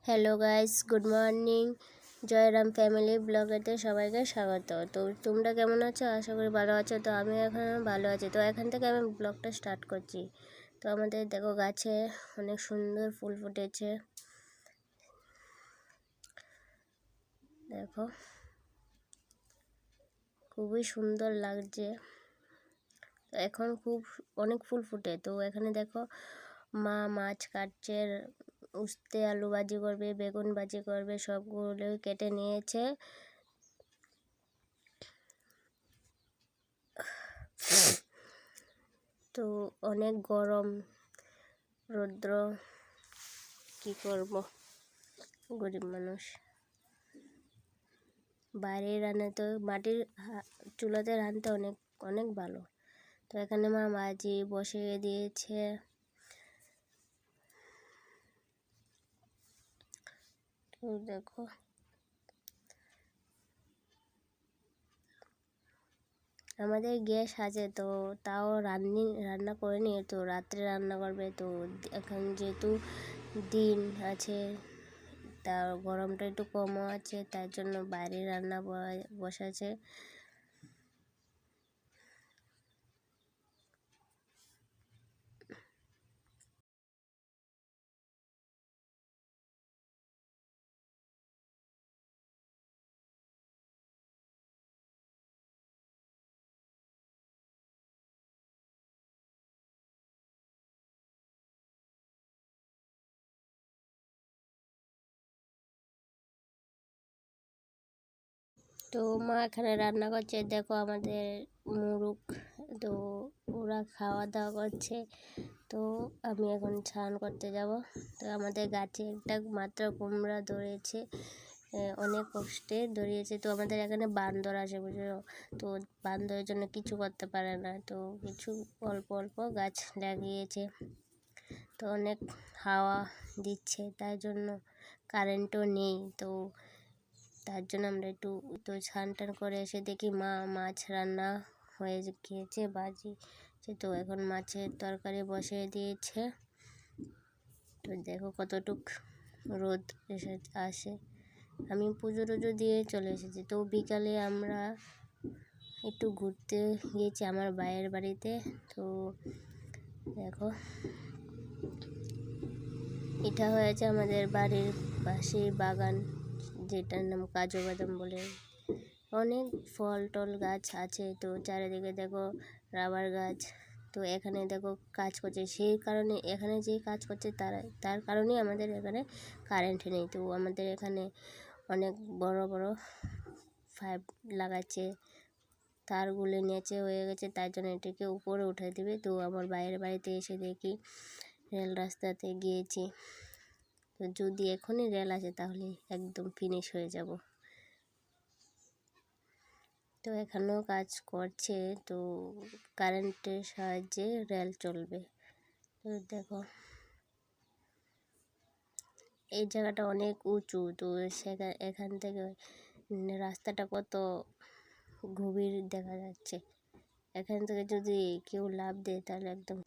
Hello guys, good morning. Jayram family ব্লগেতে সবাইকে স্বাগত। তো তোমরা কেমন আছো? আশা করি ভালো আছো। তো আমি এখন ভালো আছি। তো এখান থেকে আমি ব্লগটা স্টার্ট করছি। তো আমাদের দেখো গাছে অনেক সুন্দর ফুল ফুটেছে, দেখো খুবই সুন্দর লাগছে। তো এখন অনেক ফুল ফুটে। তো এখানে দেখো মা মাছ কাটছে, উস্তে আলু ভাজি করবে, বেগুন ভাজি করবে, সবগুলো কেটে নিয়েছে। তো অনেক গরম, রৌদ্র, কি করব, গরিব মানুষ। বাইরে রান্না তো মাটির চুলাতে রান্নাতে অনেক অনেক ভালো। তো এখানে মা ভাজি বসিয়ে দিয়েছে। তো দেখো আমাদের গ্যাস আছে, তো তাও রান্না করেনি, তো রাত্রে রান্না করবে। তো এখন যেহেতু দিন আছে, তার গরমটা একটু কমও আছে, তার জন্য বাইরে রান্না বসাছে। তো মা এখানে রান্না করছে, দেখো আমাদের মুরুগ। তো ওরা খাওয়া দাওয়া করছে। তো আমি এখন স্নান করতে যাব। তো আমাদের গাছে একটা মাত্র কুমড়া ধরেছে, অনেক কষ্টে ধরিয়েছে। তো আমাদের এখানে বান্দর আসে, বুঝলো। তো বান্দরের জন্য কিছু করতে পারে না, তো কিছু অল্প অল্প গাছ লাগিয়েছে। তো অনেক হাওয়া দিচ্ছে, তাই জন্য কারেন্টও নেই। তো তার জন্য আমরা একটু স্নান টান করে এসে দেখি মা মাছ রান্না হয়ে গিয়েছে, ভাজি। তো এখন মাছের তরকারি বসিয়ে দিয়েছে। তো দেখো কতটুক রোদ আসে। আমি পুজো টুজো দিয়ে চলে এসেছি। তো বিকালে আমরা একটু ঘুরতে গিয়েছি আমার ভাইয়ের বাড়িতে। তো দেখো এটা হয়েছে আমাদের বাড়ির পাশে বাগান, যেটার নাম কাজু বাদাম বলে। অনেক ফল টল গাছ আছে। তো চারিদিকে দেখো রাবার গাছ। তো এখানে দেখো কাজ করছে, সেই কারণে এখানে যে কাজ করছে তার কারণেই আমাদের এখানে কারেন্ট নেই। তো আমাদের এখানে অনেক বড় বড় পাইপ লাগাচ্ছে, তারগুলো নিচে হয়ে গেছে, তার জন্য এটাকে উপরে উঠে দেবে। তো আমার বাইরের বাড়িতে এসে দেখি রেল রাস্তাতে গিয়েছি। তো যদি এখনই রেল আসে তাহলে একদম ফিনিশ হয়ে যাব। তো এখানেও কাজ করছে, তো কারেন্টের সাহায্যে রেল চলবে। তো দেখো এই জায়গাটা অনেক উঁচু। তো এখান থেকে রাস্তাটা কত গভীর দেখা যাচ্ছে। এখান থেকে যদি কেউ লাফ দেয় তাহলে একদম।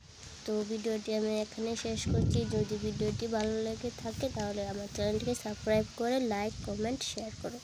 তো ভিডিওটি আমি এখানে শেষ করছি। যদি ভিডিওটি ভালো লেগে থাকে তাহলে আমার চ্যানেলটিকে সাবস্ক্রাইব করে লাইক কমেন্ট শেয়ার করো।